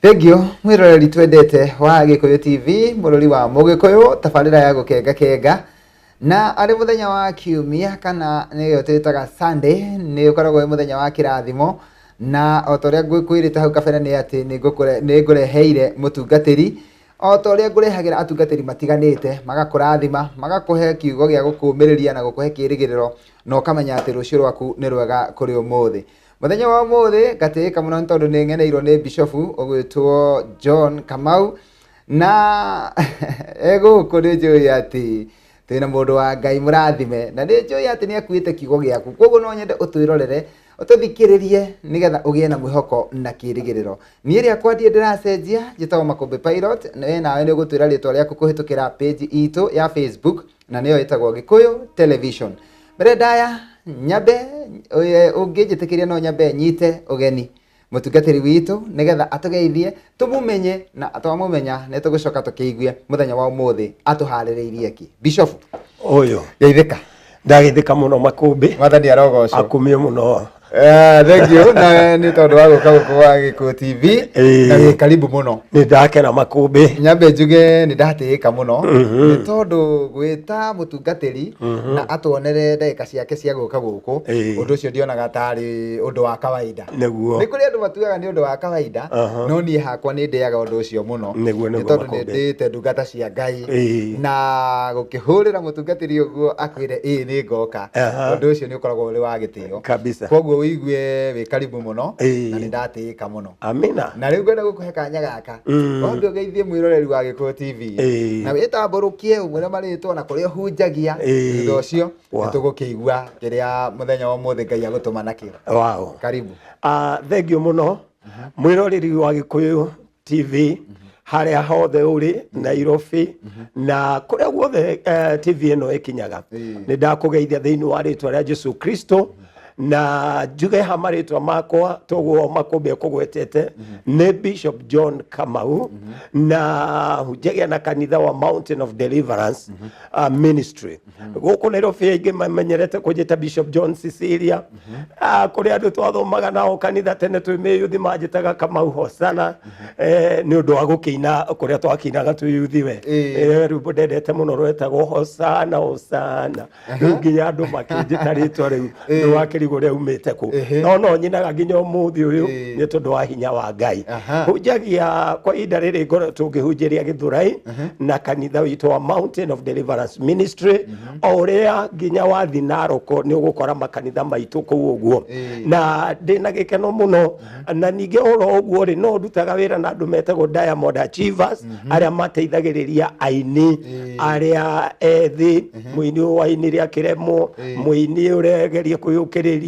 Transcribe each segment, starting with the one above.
Thengio mwiroreri twendete wa Gikuyu TV murori wa Mugikuyu tabarira ya gukenga kenga na ari muthenya wa kiumia kana niyo twitaga Sunday ni ukoragwo muthenya wa kirathimo na otoria ngwikwirite hau kabere ni ati ni ngureheire mutungatiri otoria ngurehagira atungatiri matiganite magakurathima magakuhe kiugo gia gukumiriria na gukuhe kirigiriro no kamenya ati rucio rwaku ni rwega kuri umuthi. Muthenya wa umuthi gatika muno ntondu ni ngeneirwo ni Bishop ogwitwo John Kamau na ego kuri njui ati twina mundu wa Ngai murathime na ni njui ati ni akuite kiugo giaku koguo no nyende utwirorere ututhikiririe nigetha ugie na mwihoko na kirigiriro ni ria kwandie ndiracenjia njitagwo Makombe Pilot nawe ni ugutwira ritwa riaku kuhitukira page itu ya Facebook na niyo itagwo Gikuyu Television. Mbere ndaya nyabe ungijitikiria no nyabe nyite ugeni mutungatiri witu nigetha atugeithie tumumenye na atwamumenya ne tugucoka tukiigue muthenya wa umuthi atuhaririirie ki Bishop oyo geithika ndagithika muno Makumbi mwathani arogoco akumie muno. Thank you na ni tondu wa guka kwa Gikuyu TV na karibu muno ni ndakena Makumbi nyambe njuge ni ndatĩĩka muno ni tondu gwita mutungatiri na atwonere ndagika ciake cia guka guku undu ucio ndionaga tari undu wa kawaida niguo ni kuri andu matuaga ni undu wa kawaida no ni hakwa ni ndiaga undu ucio muno ni tondu ni ndite ndungata cia Ngai na gukihurira mutungatiri uguo akwire ni ngoka undu ucio ni ukoragwo uri wa gitio kabisa koguo wigue wi karibu muno na ni ndatĩĩka muno. Amina. Na riu ngwenda gukuhe kanya gaka wambe ugeithie mwiroreri wa Gikuyu TV na witamburukie umwire maritwo na kuria hunjagia thutha ucio nitugukiigua kiria muthenya wa umuthi Ngai agutuma nakio. Wow. Karibu. Thengio muno mwiroreri wa Gikuyu TV haria hothe uri Nairobi na kuria guothe TV ino ikinyaga ni ndakugeithia thiini wa ritwa ria Jesu Kristo na njuge hamaritwa makwa toguo Makumbi kugwetete ni Bishop John Kamau na hujege na kanitha wa Mountain of Deliverance Ministry guku Nairobi ingi mamenyerete kujita Bishop John Cecilia kuri andu twathomaga nao kanitha tene twi yuthi majitaga Kamau Hosana ni undu wa gukina kuria twakinaga twi yuthi we rubo ndendete muno rwetagwo Hosana Hosana nginya andu makijita ritwa riu rwakiri guria umite ku no nyinaga nginya umuthi uyu ni tondu wa hinya wa Ngai hujagia kwa ida riri ngoro tungihunjiria Githurai na kanitha witu wa Mountain of Deliverance Ministry oria nginya wa Thinaroko ni ugukora makanitha maitu ku uguo na ndina gikeno muno na ninge oro uguo ri no ndutaga wira na andu metagwo Diamond Achievers aria mateithagiriria aini aria ethi muini wa ini ria kiremo muini uregeria kuyukiriria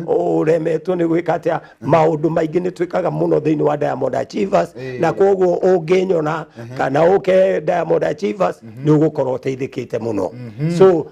uremetwo ni gwika atia maundu maingi ni twikaga muno thiini wa Diamond Achievers na koguo unginyona kana uke Diamond Achievers ni ugukorwo uteithikite muno so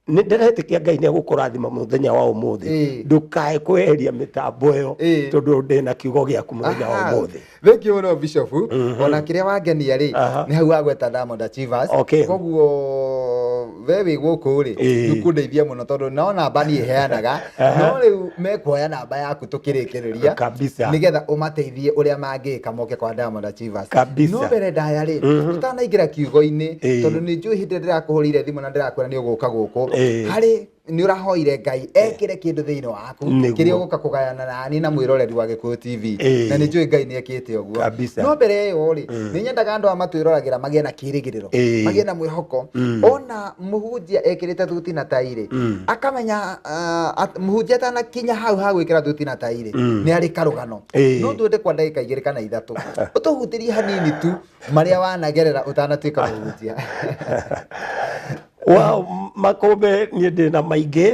ni ndiretikia Ngai ni agukurathima muthenya wa umuthi ndukae kweheria mitambo iyo tondu ndina kiugo giaku muthenya wa umuthi. Thank you no Bishop ona kiria wangenia ri ni hau agweta Diamond Achievers koguo wewe guku ri ndukundeithia muno tondu no namba ni heanaga no riu mekuoya namba yaku tukirikiriria kabisa nigetha umateithie uria mangika moke kwa Diamond Achievers kabisa no mbere ndaya ri tutanaingira kiugo-ini tondu ni njui hindi ndirakuhurire thimu na ndirakwira ni uguka guku hari ni urahoire Ngai ekire kindu thiini waku kiria uguka kugayana nani na mwiroreri wa Gikuyu TV na ni njui Ngai ni ekite uguo no mbere iyo ri ni nyendaga andu amatwirораgira magie na kirigiriro magie na mwihoko ona muhunjia ekirite thuti na tairi akamenya muhunjia tana kinya hau ikira thuti na tairi ni ari karugano no twende kwa ndagika 2 kana 3 utuhutirie hanini tu maria wanagerera utanatuika muhunjia. Wow, Makumbi ni ndina maingi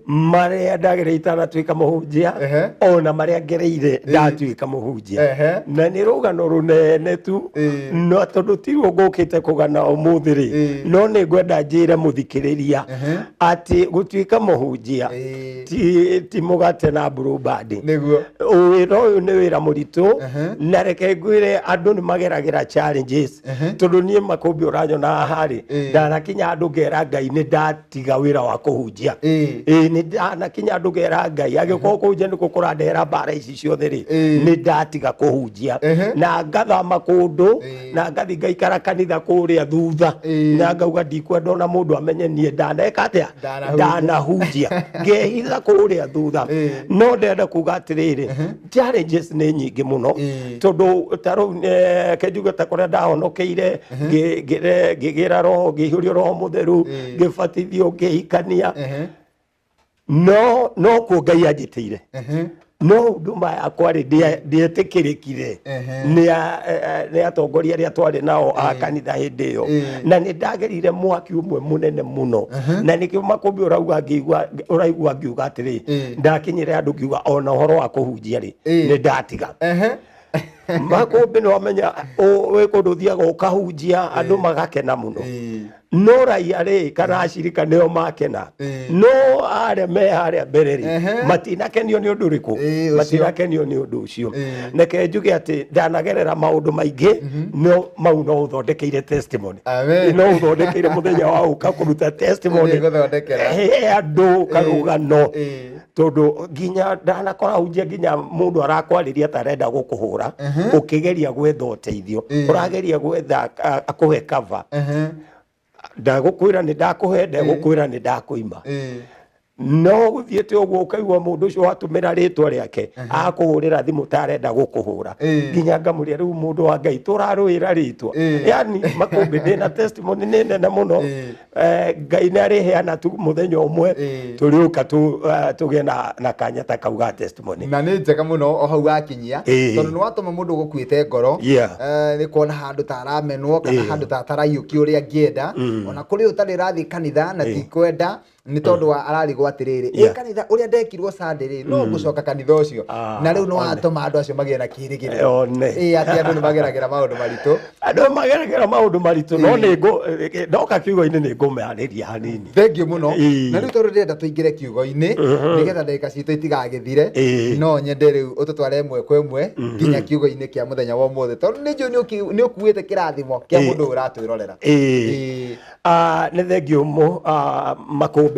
maria ndagereire itanatuika muhunjia ona maria ngereire ndatuika muhunjia na ni rugano runene tu no tondu tigwo ngukite kugana umuthi ri no ni ngwenda njire muthikiriria ati gutuika muhunjia ti mugate na blue band niguo wira uyu ni wira muritu na reke ngwire andu ni mageragira challenges tondu nie Makumbi uranyona hari ndarakinya andu ngera ndugera Ngai nĩ ndatiga wĩra wa kũhunjia nĩ ndanakinya ndugera Ngai agĩkorwo kũhunjia nĩ kũrandehera mbara ici ciothe rĩ nĩ ndatiga kũhunjia na ngathama kũndũ na ngathi ngaikara kanitha kũrĩa thutha na ngauga ndikwenda ona mũndũ amenye niĩ ndaneka atĩa ndanahunjia ngehitha kũrĩa thutha no ndenda kuga atĩrĩrĩ challenges nĩ nyingĩ mũno tondũ tarĩu kenjuge ta kũrĩa ndahonokeire ngĩgĩra roho ngĩihũrio roho mũtheru ngĩbatithio ngĩhikania no kuo Ngai anjĩtĩire no huduma yakwa rĩ ndietĩkĩrĩkire nĩ atongoria arĩa twarĩ nao a kanitha hĩndĩ ĩyo na nĩ ndagerire mwaki ũmwe mũnene mũno na nĩkĩo Makũmbĩ ũraigua ngiuga atĩrĩ ndakinyire andũ ngiuga ona ũhoro wa kũhunjia rĩ nĩ ndatiga Makũmbĩ nĩ wamenya wĩ kũndũ ũthiaga ũkahunjia andũ magakena mũno no raia rĩ kana acirika nĩo makena no arĩa me harĩa mbere rĩ matinakenio nĩ ũndũ ũrĩkũ matinakenio nĩ ũndũ ũcio reke njuge atĩ ndanagerera maũndũ maingĩ no mau no ũthondekeire testimony no ũthondekeire mũthenya wa gũka kũruta testimony he andũ karũgano tondu nginya ndanakora hunjia nginya mundu arakwarĩria tarenda gũkũhũra ũkĩgeria gwetha ũteithio ũrageria gwetha akũhe cover ndagũkwĩra nĩ ndakũhe ndagũkwĩra nĩ ndakũima no gũthiĩte ũguo ũkaigua mũndũ ũcio watũmĩra rĩtwa rĩake akũhũrĩra thimũ tarenda gũkũhũra nginya ngamũria rĩu mũndũ wa Ngai tũrarũĩra rĩtwa yani Makũmbĩ ndĩna testimony nĩ nene mũno Ngai nĩ arĩheana tu mũthenya ũmwe tũrĩũka tũgĩe na kanya ta kauga testimony na nĩ njega mũno o hau wakinyia tondũ nĩ watũma mũndũ gũkuĩte ngoro nĩ kuona handũ taramenwo kana handũ tataraiyũkia ũrĩa angĩenda ona kũrĩ ũtarĩ rathiĩ kanitha na ti kwenda nĩ tondũ wa ararigwo atĩrĩrĩ kanitha ũrĩa ndekirwo Sunday rĩ no ngũcoka kanitha ũcio na rĩu no watũma andũ acio magĩe na kĩĩrĩgĩrĩro atĩ andũ nĩ mageragĩra maũndũ maritũ andũ mageragĩra maũndũ maritũ no nĩ ndoka kiugo-inĩ nĩ ngũmearĩria hanini thengiũ mũno na rĩu tondũ ndĩrenda tũingĩre kiugo-inĩ nĩgetha ndagĩka citũ itigagĩthire no nyende rĩu ũtũtware ĩmwe kwa ĩmwe nginya kiugo-inĩ kĩa mũthenya wa ũmũthĩ tondũ nĩ njũĩ nĩ ũkuĩte kĩrathimo kĩa mũndũ ũratwĩrorera nĩ thengiũ Makũmbĩ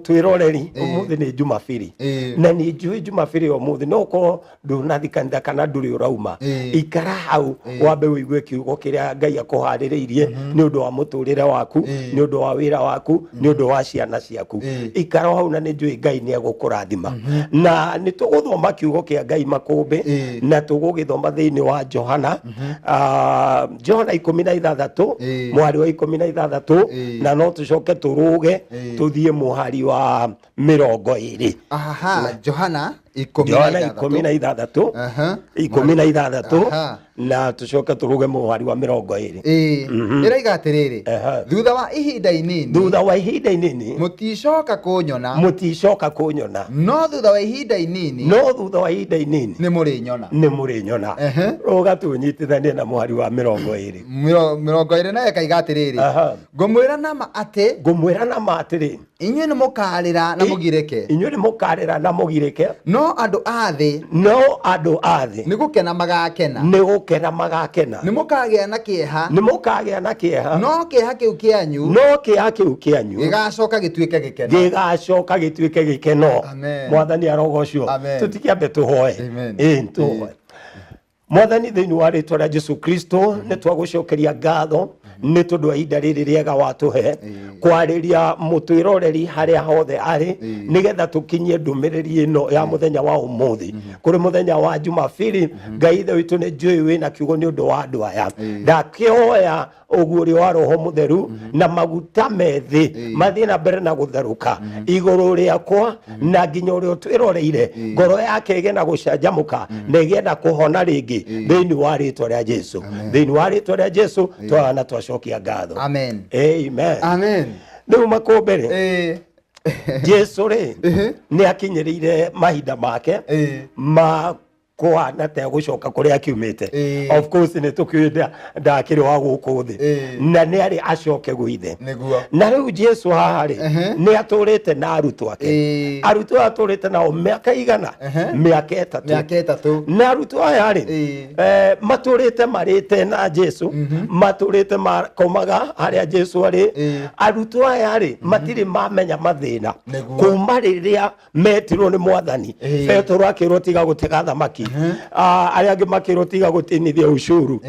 twĩroreri ũmũthĩ nĩ Jumabiri na nĩ njũĩ Jumabiri ũmũthĩ no korwo ndũnathikanitha kana ndũrĩ ũrauma ikara hau wambe wĩigue kiugo kĩrĩa Ngai akũharĩrĩirie nĩ ũndũ wa mũtũrĩre waku nĩ ũndũ wa wĩra waku nĩ ũndũ wa ciana ciaku ikara hau na nĩ njũĩ Ngai nĩ egũkũrathima na nĩ tũgũthoma kiugo kĩa Ngai Makũmbĩ na tũgũgĩthoma thĩinĩ wa Johana Johana 16 mwari wa 16 na no tũcoke tũrũge tũthiĩ mũhari wa 20 Johana 16 na tũcoke tũrũge mũhari wa 20 ĩraiga atĩrĩrĩ thutha wa ihinda inini mũticoka kũnyona no thutha wa ihinda inini nĩ mũrĩnyona rũga tũnyitithanie na mũhari wa 20 nayo ĩkaiga atĩrĩrĩ ngũmwĩra na ma atĩrĩ inyuĩ nĩ mũkarĩra na mũgirĩke no andũ a thĩ nĩ gũkena magakena nĩ mũkagĩa na kĩeha no kĩeha kĩu kĩanyu gĩgacoka gĩtuĩke gĩkeno Mwathani arogocwo tũtikĩambe tũhoe Mwathani thĩinĩ wa rĩtwa rĩa Jesũ Kristo nĩ twagũcokeria ngatho nĩ tondũ wa ihinda rĩrĩ rĩega watũhe kwarĩria mũtwĩroreri harĩa hothe arĩ nĩgetha tũkinyie ndũmĩrĩri ĩno ya mũthenya wa ũmũthĩ kũrĩ mũthenya wa Jumabiri Ngai ithe witũ nĩ njũĩ wĩna kiugo nĩ ũndũ wa andũ aya ndakĩhoya ũguũrio wa Roho Mũtheru na maguta methĩ mathiĩ na mbere na gũtherũka igũrũ rĩakwa na nginya ũrĩa ũtwĩroreire ngoro yake ĩgĩe na gũcanjamũka na ĩgĩe na kũhona rĩngĩ thĩinĩ wa rĩtwa rĩa Jesũ twana twacokia ngatho amen rĩu Makũmbĩ rĩ Jesũ rĩ nĩ akinyĩrĩire mahinda make ma kwa na te gucoka kuria akiumite of course ni tukiuda ndakiri wa guku thi na ni ari acoke gwithe na riu Jesu hahari ni aturite na arutwo ake arutwo aturite nao miaka igana miaka etatu na arutwo aya ri maturite marite na Jesu maturite makomaga haria Jesu ari arutwo aya ri matiri mamenya mathina kuma riria metirwo ni Mwathani Petro akirwo tiga gutega thamaki aria angi makirwo tiga gutinithia ushuru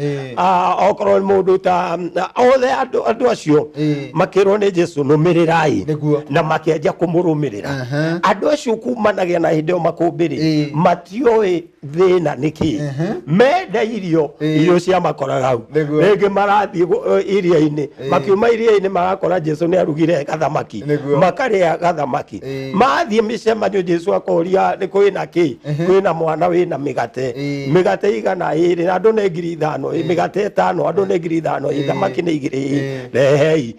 okorwo mundu ta othe andu acio makirwo ni Jesu numirirai na makianjia kumurumirira andu acio kumanagia na hindeo makumbiri matioi thina niki menda irio cia makoraga hau rĩngĩ marathi iria-inĩ makiuma iria-inĩ magakora Jesu ni arugire gathamaki makaria gathamaki mathie micemanio Jesu akoria ni kwina ki kwina mwana wina migate igana iri andu ne 5,000 migate 5 andu ne 5,000 thamaki ni 2 rehei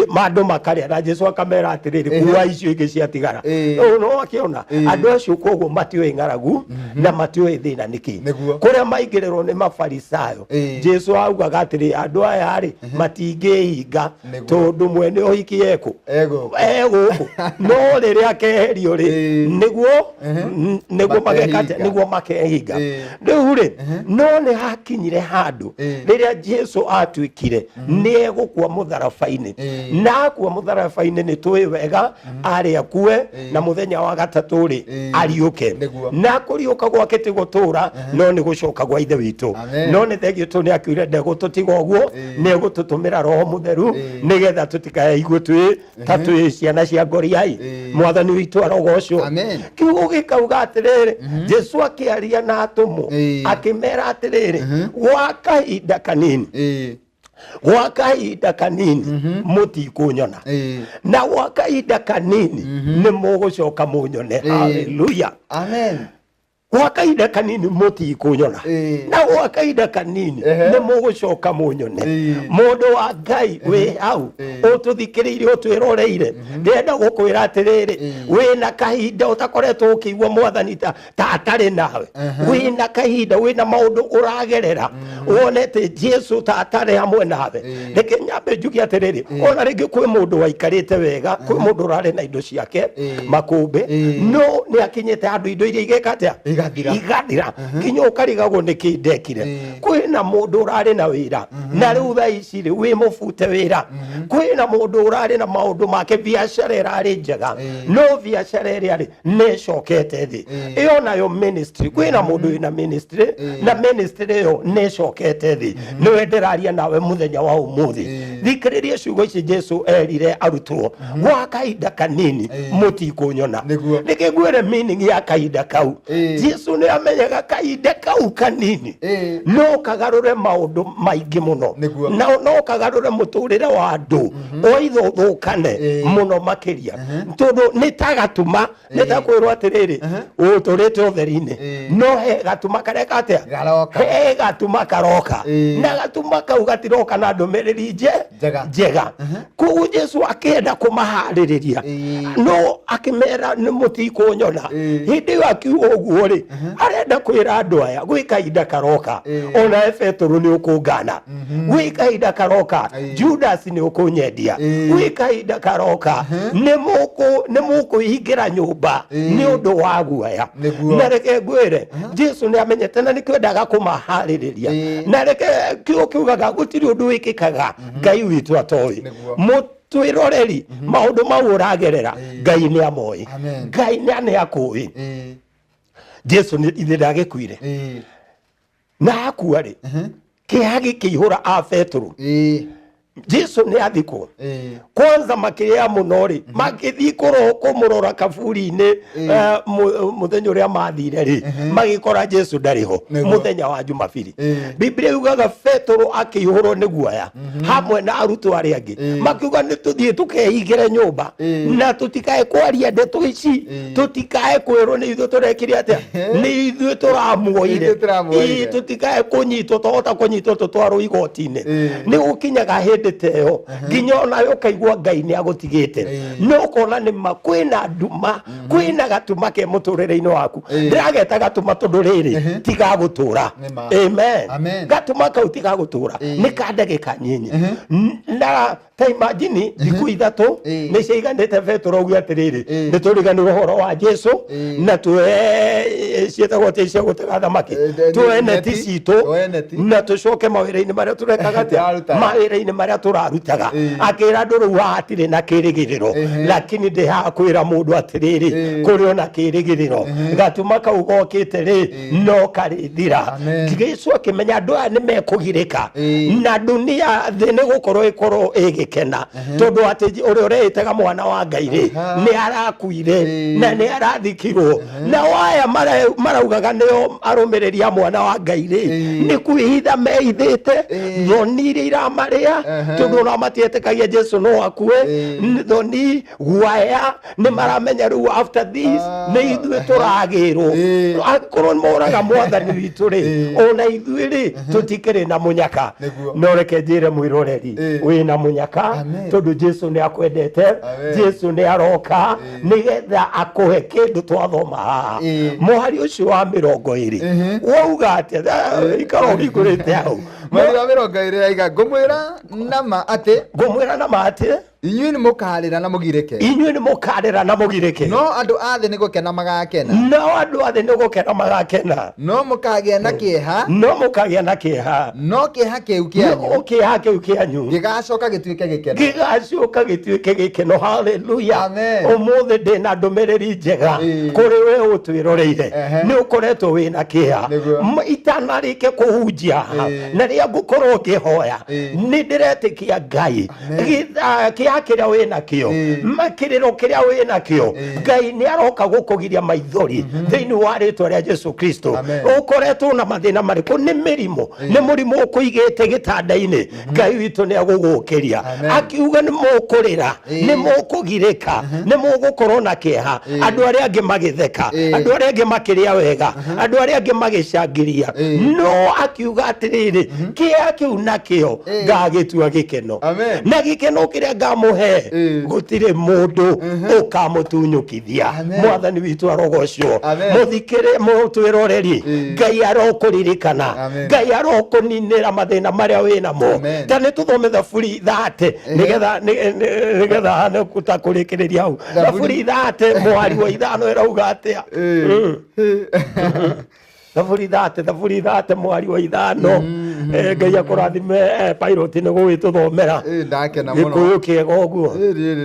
mandu makaria na Jesu akamera atiriri kuwa icio ingi ciatigara no akiona andu acio koguo matioi ng'aragu na matioi thina niki kuria maingirerwo ni mafarisayo Jesu augaga atiri andu aya ri matingihinga tondu mwene uhiki eko no riria keherio ri niguo magekate niguo makehinga riu ri no ni hakinyire handu riria Jesu atwikire ni egukua mutharabaini na akua mutharabaini ni tui wega ari akue na muthenya wa gatatu ri ariuke na kuriuka gwake ti gutura no ni gucoka gwa ithe witu no ni thegio tu ni akire ndegututiga uguo ni gututumira roho mutheru nigetha tutikae igwe twi tatu ciana cia ngoriai Mwathani witu arogocwo kiugo gikauga atiriri Jesu akiaria na atumu akimera atiriri gwa kahinda kanini mutikunyona na gwa kahinda kanini ni mugucoka munyone haleluya amen gwa kahinda kanini mutikunyona na gwa kahinda kanini ni mugucoka munyone mundu wa Ngai we hau ututhikiriire utwiroreire ndenda gukwira atiriri wina kahinda utakoretwo ukigwa Mwathani ta atari nawe wina kahinda wina maundu uragerera wonete Jesu ta atari hamwe nawe reke nyambe njugi atiriri ona ringi kwi mundu waikarite wega kwi mundu urari na indo ciake makumbi no ni akinyete andu indo iria igekatia igathira kinyo ukarigagwo ni kindekire kwina mundu urari na wira na riu tha ici ri wi mufute wira kwina mundu urari na maundu make biashara irari njega no biashara iria ri necokete thi iyo nayo ministry kwina mundu ina ministry na ministry yo necokete thi niwe ndiraria nawe muthenya wa umuthi thikiririe ciugo ici Jesu erire arutwo gwa kahinda kanini mutikunyona nikigwire meaning ya kahinda kau Jesu ni amenyaga kahinda kau kanini no kagarure maundu maingi muno no kagarure muturire wa andu oitho thukane muno makiria tondu nitagatuma nitakwirwo atiriri uturite utheri-ini no he gatuma kareka atia he gatuma karoka na gatuma kau gatiroka na ndumiriri njega koguo Jesu akienda kumahaririria no akimera ni mutikunyona hindi iyo akiuga uguo ri arenda kwira andu aya gwi kahinda karoka ona Petro ni ukungana gwi kahinda karoka Judas ni ukunyendia gwi kahinda karoka ni mukuhingira nyumba ni undu wa guaya na reke ngwire Jesu ni amenyete na nikwendaga kumahaririria na reke kiugaga gutiri undu wikikaga Ngai witu atoi twiroreri maundu mau uragerera Ngai ni amoi Ngai ni akui Jesu ni ithe ndagikuire na akua ri kiagi kihura a Petro Jesu ni athiko kwanza makiria muno ri magithikoro kumurora kaburi-ini muthenya uria mathire ri magikora Jesu ndariho muthenya wa Jumapili Biblia yugaga Petro akihurwo ni guaya hamwe na arutwo aria angi makiuga ni tuthie tukehingire nyumba na tutikae kwaria ndeto ici tutikae kwirwo ni ithu turekire atia ni ithu turamuoire tutikae kunyitwo tuhota kunyitwo tutwarwo igoti-ini ni gukinyaga hindi hĩndĩ teyo nginya onawe ũkaigua Ngai nĩ agũtigĩte no ũkona nĩ ma kwĩna nduma kwĩna gatuma ke mũtũrĩre-inĩ waku ndĩrageta gatuma tondũ rĩrĩ ti gagũtũra amen gatuma kau ti gagũtũra nĩ ka ndagĩka nyinyi na ta imagine thikũ ithatũ nĩ ciaiganĩte Petro auge atĩrĩrĩ nĩ tũriganĩrwo ũhoro wa Jesũ na ciĩtagwo cia gũtega thamaki tuoe neti citũ na tũcoke mawĩra-inĩ marĩa tũrekaga mawĩra-inĩ marĩa tũrarutaga akĩra andũ rĩu hatirĩ na kĩrĩgĩrĩro lakini ndĩ haha kwĩra mũndũ atĩrĩrĩ kũrĩ ona kĩrĩgĩrĩro gatuma kau gokĩte rĩ no karĩthira Jesũ akĩmenya andũ aya nĩ mekũgirĩka na dunia thĩ nĩ gũkorwo ĩgĩkena tondũ atĩ ũrĩa ũreĩtaga mwana wa Ngai rĩ nĩ arakuire na nĩ arathikirwo na aya maraugaga nĩo arũmĩrĩri a mwana wa Ngai rĩ nĩ kwĩhitha meithĩte thoni iria iramarĩa tondũ ona matietĩkagia Jesũ no akue thoni guaya nĩ maramenya rĩu after this nĩ ithuĩ tũragĩrwo akorwo moraga mwathani witũ rĩ ona ithuĩ rĩ tũtikĩrĩ na mũnyaka no reke njĩre mwĩroreri wĩna mũnyaka tondũ Jesũ nĩ akwendete Jesũ nĩ aroka nĩgetha akũhe kĩndũ twathoma haha mũhari ũcio wa 20 wauga atĩa ikara ũhingũrĩte hau mweri wa 20 aiga ngũmwĩra nama atĩ inyuĩ nĩ mũkarĩra na mũgirĩke no andũ a thĩ nĩ gũkena magakena no mũkagĩa na kĩeha no kĩeha kĩu kĩanyu gĩgacoka gĩtuĩke gĩkeno haleluya ũmũthĩ ndĩ na ndũmĩrĩri njega kũrĩ we ũtwĩroreire nĩ ũkoretwo wĩna kĩeha itanarĩke kũhunjia na rĩrĩa ngũkorwo ngĩhoya nĩ ndĩretĩkia Ngai kĩeha kĩrĩa wĩna kĩo makĩrĩro kĩrĩa wĩna kĩo Ngai nĩ aroka gũkũgiria maithori thĩinĩ wa rĩtwa rĩa Jesũ Kristo ũkoretwo na mathĩna marĩkũ nĩ mĩrimũ nĩ mũrimũ ũkũigĩte gĩtanda-inĩ Ngai witũ nĩ agũgũkĩria akiuga nĩ mũkũrĩra nĩ mũkũgirĩka nĩ mũgũkorwo na kĩeha andũ arĩa angĩ magĩtheka andũ arĩa angĩ makĩrĩa wega andũ arĩa angĩ magĩcangĩria no akiuga atĩrĩrĩ kĩeha kĩu nakĩo ngagĩtua gĩkeno na gĩkeno kĩrĩa ngamũhe gũtirĩ mũndũ ũkamũtunyũkithia mwathani witũ arogocwo mũthikĩre mũtwĩroreri Ngai arokũririkana Ngai arokũninĩra mathĩna marĩa wĩnamo ta nĩ tũthome Thaburi 30 nĩgetha hana kũrĩkĩrĩria hau Thaburi 30 mwari wa 5 ĩrauga atĩa Thaburi 30 mwari wa 5 Ngai akũrathime pilot nĩ gũgĩtũthomera gĩkũyũ kĩega ũguo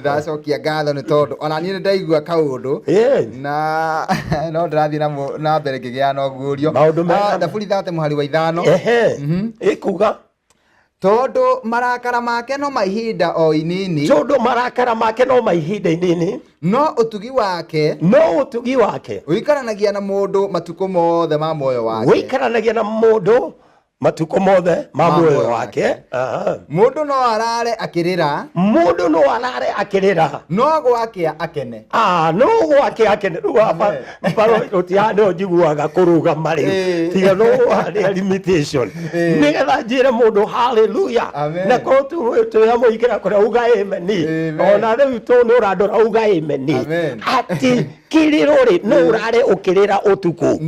ndacokia ngatho nĩ tondũ ona niĩ ndaigua kaũndũ na no ndĩrathiĩ na mbere ngĩgĩa na ũguũrio Thaburi 30 mwari wa 5 ĩkuga tondũ marakara make no mahinda o inini no ũtugi wake ũikaranagia na mũndũ matukũ mothe ma muoyo wake mũndũ no arare akĩrĩra no gwakĩa akene rũtihanĩ njiguaga kũrũga marĩ tiga no harĩa limitation nĩgetha njĩre mũndũ haleluya na korwo twĩamũikĩra kũrĩa uga ameni ona rĩu nĩ ũrandora uga ameni atĩ kĩrĩro rĩ no ũrare ũkĩrĩra ũtukũ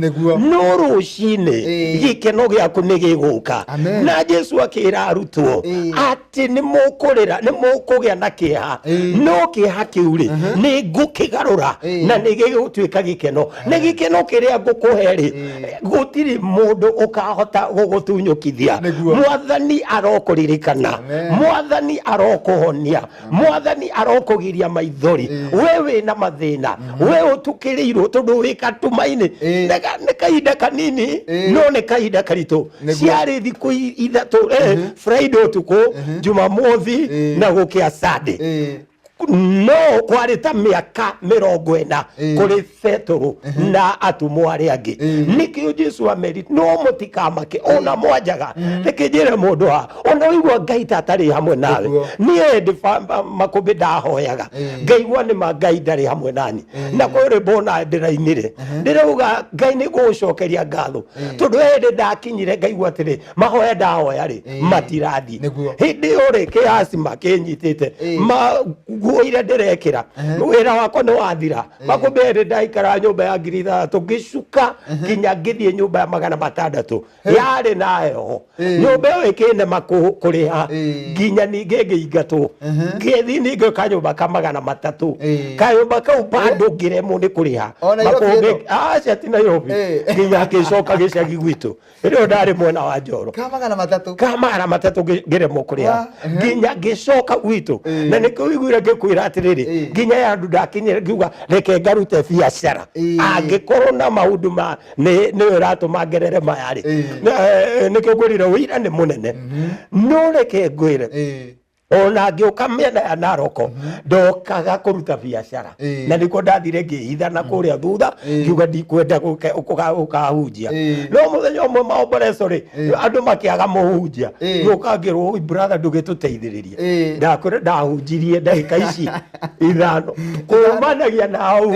no rũcinĩ gĩkeno gĩaku nĩ gĩgũka na Jesũ akĩra arutwo atĩ nĩ mũkũrĩra nĩ mũkũgĩa na kĩeha no kĩeha kĩu rĩ nĩ ngũkĩgarũra na nĩ gĩgũtuĩka gĩkeno nĩ gĩkeno kĩrĩa ngũkũhe rĩ gũtirĩ mũndũ ũkahota gũgũtunyũkithia mwathani arokũririkana mwathani arokũhonia mwathani arokũgiria maithori we wĩna mathĩna we ũtukĩrĩirwo tondũ wĩ katumainĩ nĩ kahinda kanini no nĩ kahinda karitũ ciarĩ thikũ ithatũ Friday ũtukũ Jumamothi na gũkĩa Sunday no kwari ta miaka 40 kuri Petro na atumwo aria angi nikio Jesu ameri no mutikamake ona mwanjaga nikijire mundu ha ona wigwa Ngai tatari hamwe nawe nie makumbi ndahoyaga ngaigwa ni Ngai ndari hamwe nani na kuri bona ndirainire ndirauga Ngai ni gucokeria ngatho tondu hende ndakinyire ngaigwa atiri mahoya ndahoya ri matirathi hindi uri kiasima kinyitite guoire ndirekira wira wakwa ni wathira makumbi ndaikara nyumba ya 3,000 ngicuka nginya ngithie nyumba ya 600 yari nayo nyumba iyo ikine makuriha nginya ninge ngiingatwo ngithi ninge kanyumba ka 300 kanyumba kau bado ngiremwo ni kuriha makumbi acia ti Nairobi nginya ngicoka gicagi gwitu rio ndari mwena wa Njoro ka 300 ngiremwo kuriha nginya ngicoka gwitu na nikio igwire ngikwira atiriri nginya yandu ndakinyire ngiuga reke ngarute biacara angikorwo na maundu ma ni ratuma ngerere mayari nikio ngwirire wira ni munene no reke ngwire ona ngioka miena ya Naroko ndokaga kuruta biacara na niko ndathire ngihitha na kuria thutha ngiuga ndikwenda ukahunjia no muthenya umwe maomboreco ri andu makiaga muhunjia ngukangirwo brother ndugituteithiririe ndakwira ndahunjirie ndagika ici 5 kumanagia na hau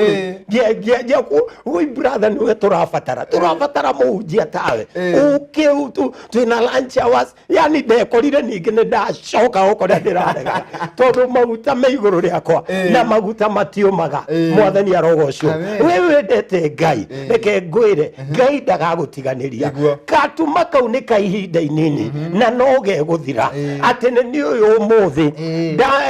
ngia ui brother niwe turabatara muhunjia tawe ukiu twina lunch hours yani ndekorire ningi ni ndacoka ukora ndirarega tondu maguta me iguru riakwa na maguta matiumaga mwathani arogocwo wewe ndete Ngai reke ngwire Ngai ndagagutiganiria katuma kau ni kaihinda inini na no geguthira atene ni uyu umuthi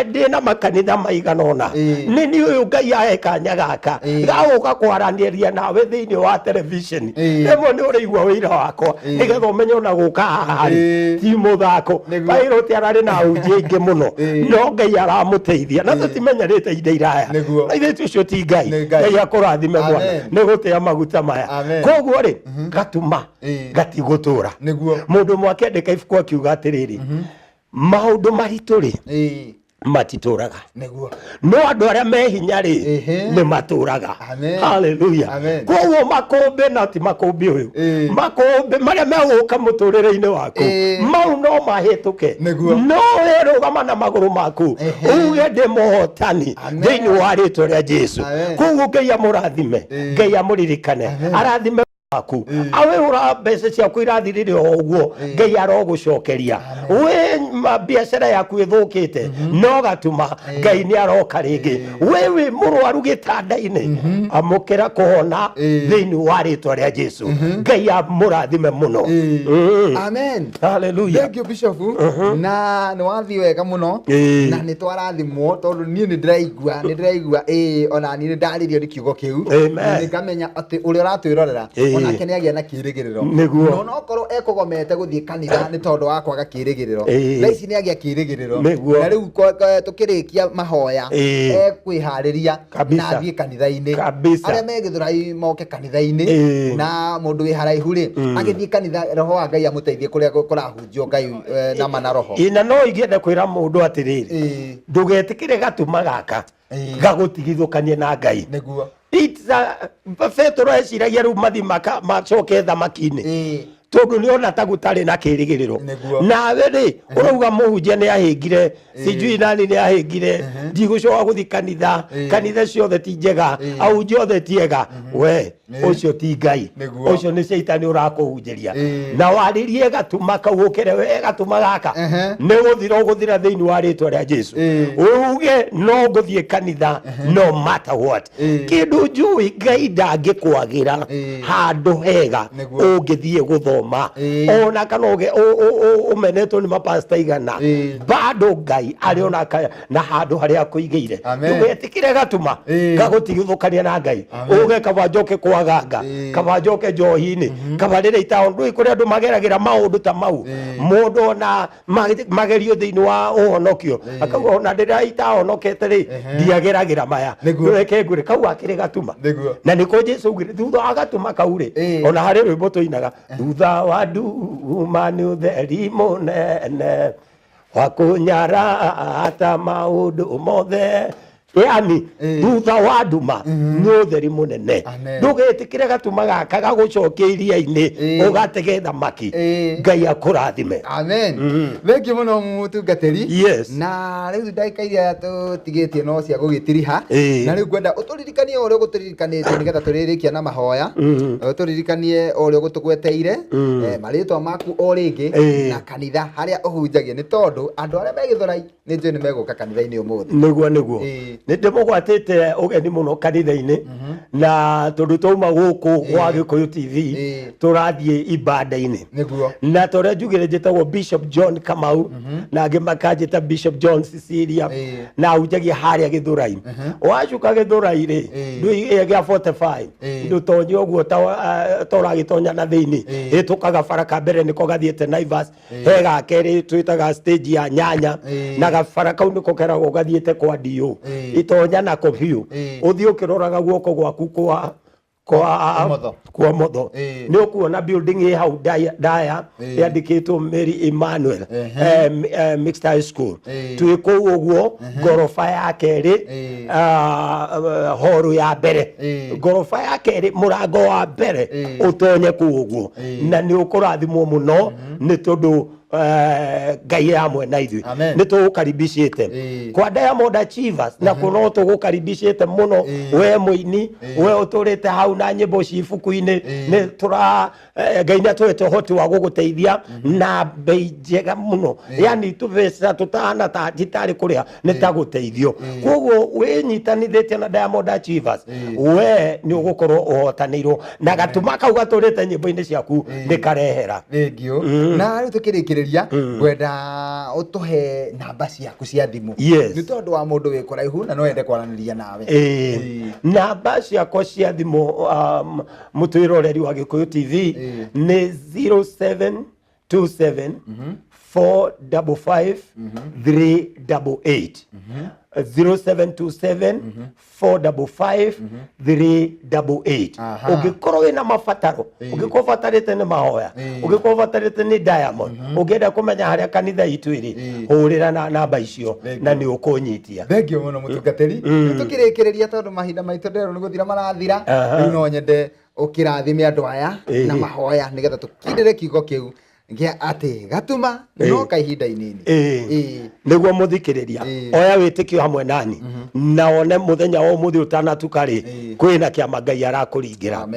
ndina makanitha maiganona ni uyu Ngai ahe kanya gaka gauka kwaraniria nawe thiini wa television rimwe ni urigwa wira wakwa nigetha umenye ona guka hari ti muthako pilot arari na unji ingi muno no Ngai aramuteithia na tutimenyerete inde iraya na ithe tucio ti Ngai akurathime mwana ni gutea maguta maya koguo ri gatuma gatigutura mundu mwakendeka ibuku akiuga atiriri maundu maritu ri matituraga no andu aria mehinya ri ni maturaga haleluya koguo makumbi na ti makumbi uyu makumbi maria meguka muturire-ini waku mau no mahituke no wirugama na maguru maku uge ndi muhotani thiini wa ritwa ria Jesu koguo Ngai amurathime Ngai amuririkane arathime aku awe ura mbeca ciaku irathirire oguo Ngai arogucokeria we biacara yaku ithukite no gatuma Ngai ni aroka ringi wewe murwaru gitanda-ini amukira kuhona thiini wa ritwa ria Jesu Ngai amurathime muno amen haleluya thank you bishop na ni wathi wega muno na ni twarathimwo tondu ni ndiraigua ona ni ndaririo ni kiugo kiu ni ngamenya ati uri uratwirorera onake ni agia na kirigiriro no no korwo ekugomete guthie kanitha ni tondu wa kwaga kirigiriro thaici ni agia kirigiriro na riu tukirikia mahoya ekwihariria na athie kanitha-ini aria megithurai moke kanitha-ini na mundu wi haraihu ri agithie kanitha roho wa Ngai amuteithie kuria kurahunjio Ngai na mana roho ina no igiende kwira mundu atiriri ndugetikire gatuma gaka gagutigithukanie na Ngai niguo Petro eciragia riu mathi macoke thamaki-ini tondu ni ona ta gutari na kirigiriro nawe ri urauga muhunjia ni ahingire sijui nani ni ahingire ndigucoka guthi kanitha ciothe ti njega ahunjia othe tiega we ucio ti Ngai ucio ni Saitani urakuhunjiria na waririe gatuma kau ukire we gatuma gaka ni guthira thiini wa ritwa ria Jesu uge no nguthie kanitha no matter what kindu njui Ngai ndangikwagira handu hega ungithie guthoma ona kana umenetwo ni mapasta igana bado Ngai ariona na handu haria kuigeire ndugetikire gatuma gagutigithukania na Ngai uge kabanjoke kwaganga kabanjoke njohi-ini kabarire itaho ndui kuria andu mageragira maundu ta mau mundu na magerio thiini wa uhonokio akauga ona ndira itahonokete ri ndiageragira maya ndureke ngwire kau akiri gatuma na niko Jesu ugire thutha wa gatuma kau ri ona hari rwimbo tuinaga thutha wa nduma ni utheri munene wakunyara hata maundu mothe yani thutha wa nduma nĩ ũtheri mũnene ndũgetikire gatuma gaka gagucokia iria-inĩ ũgatege thamaki Ngai akũrathime amen thengi mũno mũtungatĩri na rĩu ndagĩka iria tũtigĩtie no cia gũgĩtiriha na rĩu ngwenda ũtũririkanie o ũrĩa ũgũtũririkanĩtie nĩgetha tũrĩrĩkia na mahoya ũtũririkanie o ũrĩa ũgũtũgweteire marĩtwa maku o rĩngĩ na kanitha harĩa ũhunjagia nĩ tondũ andũ arĩa me Gĩthũrai nĩ njũĩ nĩ megũka kanitha-inĩ ũmũthĩ nĩguo nĩndĩmũgwatĩte ũgeni mũno kanitha-inĩ na tondũ twauma gũkũ gwa Gĩkũyũ TV tũrathiĩ ibanda-inĩ na torĩa njugĩre njĩtagwo Bishop John Kamau na angĩ makanjĩta Bishop John Cecilia na hunjagia harĩa Gĩthũrai wacuka Gĩthũrai-rĩ gĩa 45 ndũtonye ũguo toragĩtonya na thĩinĩ ĩtũkaga bara ka mbere nĩko gathiĩte Naivas he ga kerĩ twĩtaga stage ya Nyanya na gabara kau nĩko keragwo gathiĩte kwa Dio itonya na kobiu uthi ukiroraga guoko gwaku kwa motho ni ukuona building ĩ hau ndaya yandĩkĩtwo Mary Emmanuel Mixed High School twĩ kũu ũguo ngoroba ya kerĩ horo ya mbere ngoroba ya kerĩ mũrango wa mbere ũtonye kũu ũguo na nĩ ũkũrathimwo mũno nĩ tondũ Ngai amwe na ithuĩ nĩ tũgũkaribicĩte kwa Diamond Achievers na kuno tũgũkaribicĩte mũno we mũini we ũtũrĩte hau na nyĩmbo cibuku-inĩ nĩ Ngai nĩatũhete ũhoti wa gũgũteithia na mbei njega mũno yani tũbeca tũtahana ta itarĩ kũrĩa nĩ ta gũteithio koguo wĩnyitanithĩtie na Diamond Achievers we nĩ ũgũkorwo ũhotanĩirwo na gatuma kau gatũrĩte nyĩmbo-inĩ ciaku nĩ karehera na rĩu tũkĩrĩkĩrĩria ngwenda ũtũhe namba ciaku cia thimũ nĩ tondũ wa mũndũ wĩ kũraihu na no ende kwaranĩria nawe namba ciakwa cia thimũ mũtwĩroreri wa Gĩkũyũ TV nĩ 0727 455 388 0727 455 388 ũngĩkorwo wĩna mabataro ũngĩkorwo ũbatarĩte nĩ mahoya ũngĩkorwo ũbatarĩte nĩ Diamond ũngĩenda kũmenya harĩa kanitha itũ ĩrĩ hũrĩra na namba icio na nĩ ũkũnyitia thengio mũno mũtungatĩri tũkĩrĩkĩrĩria tondũ mahinda maitũ ndero nĩ gũthira marathira rĩu no nyende ũkĩrathime andũ aya na mahoya nĩgetha tũkindĩre kiugo kĩu gĩa atĩ gatuma no kahinda inini nĩguo mũthikĩrĩria oya wĩtĩkio hamwe nani na one mũthenya wa ũmũthĩ ũtanatuka-rĩ kwĩna kĩama Ngai arakũringĩra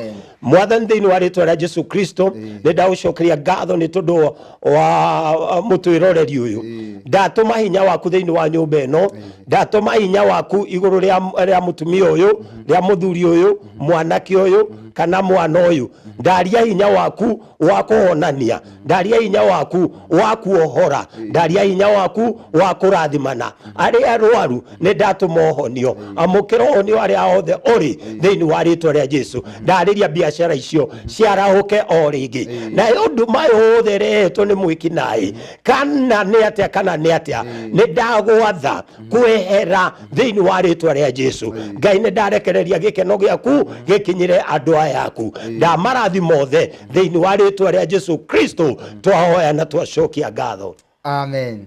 mwathani thĩinĩ wa rĩtwa rĩa Jesu Kristo nĩ ndagũcokeria ngatho nĩ tondũ wa mũtwĩroreri ũyũ ndatũma hinya waku thĩinĩ wa nyũmba ĩno ndatũma hinya waku igũrũ rĩa mũtumia ũyũ rĩa mũthuri ũyũ mwanake ũyũ kana mwana ũyũ ndaria hinya waku wa kũhonania ndaria hinya waku wa kuohora ndaria hinya waku wa kũrathimana arĩa arwaru nĩ ndatũma ũhonio amũkĩra ũhonio arĩa othe ũrĩ thĩinĩ wa rĩtwa rĩa Jesu ndarĩria biacara icio ciarahũke o rĩngĩ na ũndũ mayo othe rehetwo nĩ mwĩkinaĩ kana nĩ atĩa nĩ ndagwatha kwehera thĩinĩ wa rĩtwa rĩa Jesu Ngai nĩ ndarekereria gĩkeno gĩaku gĩkinyĩre andũ aya aku ndamarathi mothe thĩinĩ wa rĩtwa rĩa Jesu Kristo twahoya na twacokia ngatho amen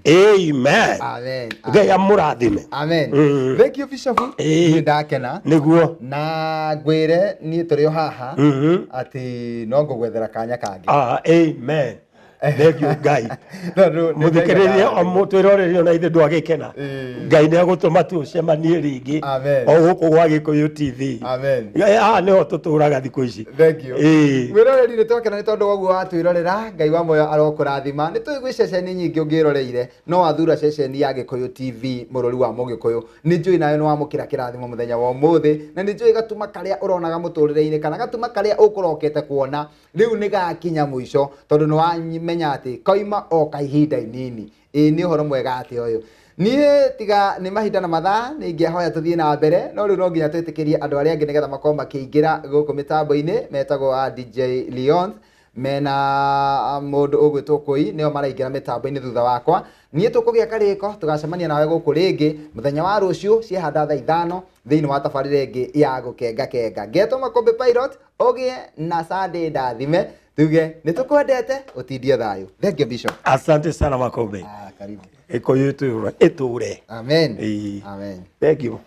Ngai amũrathime thank you Bishop nĩ ndakena nĩguo na ngwĩre niĩ tũrĩ o haha atĩ no ngũgwethera kanya kangĩ amen thank you Ngai mũthikĩrĩria mũtwĩroreri ona ithe ndwagĩkena Ngai nĩ agũtũma tũcemanie rĩngĩ o gũkũ gwa Gĩkũyũ TV haha nĩho tũtũraga thikũ ici mwĩroreri nĩ twakena nĩ tondũ woguo watwĩrorera Ngai wa muoyo arokũrathima nĩ tũĩ gwĩ ceceni nyingĩ ũngĩroreire no wathura ceceni ya Gĩkũyũ TV mũrori wa Mũgĩkũyũ nĩ njũĩ nawe nĩ wamũkĩra kĩrathimo mũthenya wa ũmũthĩ na nĩ njũĩ gatuma karĩa ũronaga mũtũrĩre-inĩ kana gatuma karĩa ũkũrokete kuona rĩu nĩ gakinya mũico tondũ nĩ wamenya atĩ koima o kahinda inini nĩ ũhoro mwega atĩ ũyũ niĩ tiga nĩ mahinda na mathaa nĩ ingĩahoya tũthiĩ na mbere no rĩu no nginya twĩtĩkĩrie andũ arĩa angĩ nĩgetha makorwo makĩingĩra gũkũ mĩtambo-inĩ metagwo DJ Leon mena mũndũ ũgwĩtwo Kũi nĩo maraingĩra mĩtambo-inĩ thutha wakwa niĩ tũkũgĩa karĩko tũgacemania nawe gũkũ rĩngĩ mũthenya wa rũciũ ciehanda thaa 5 thĩinĩ wa tabarĩra ĩngĩ ya gũkenga ngetwo Makombe Pilot ũgĩe na Sunday ndathime tuge nĩ tũkwendete ũtindie thayũ thank you Bishop asante sana Makombe karibu. Gikuyu iture. Amen. Ĩĩ. Amen. Thank you.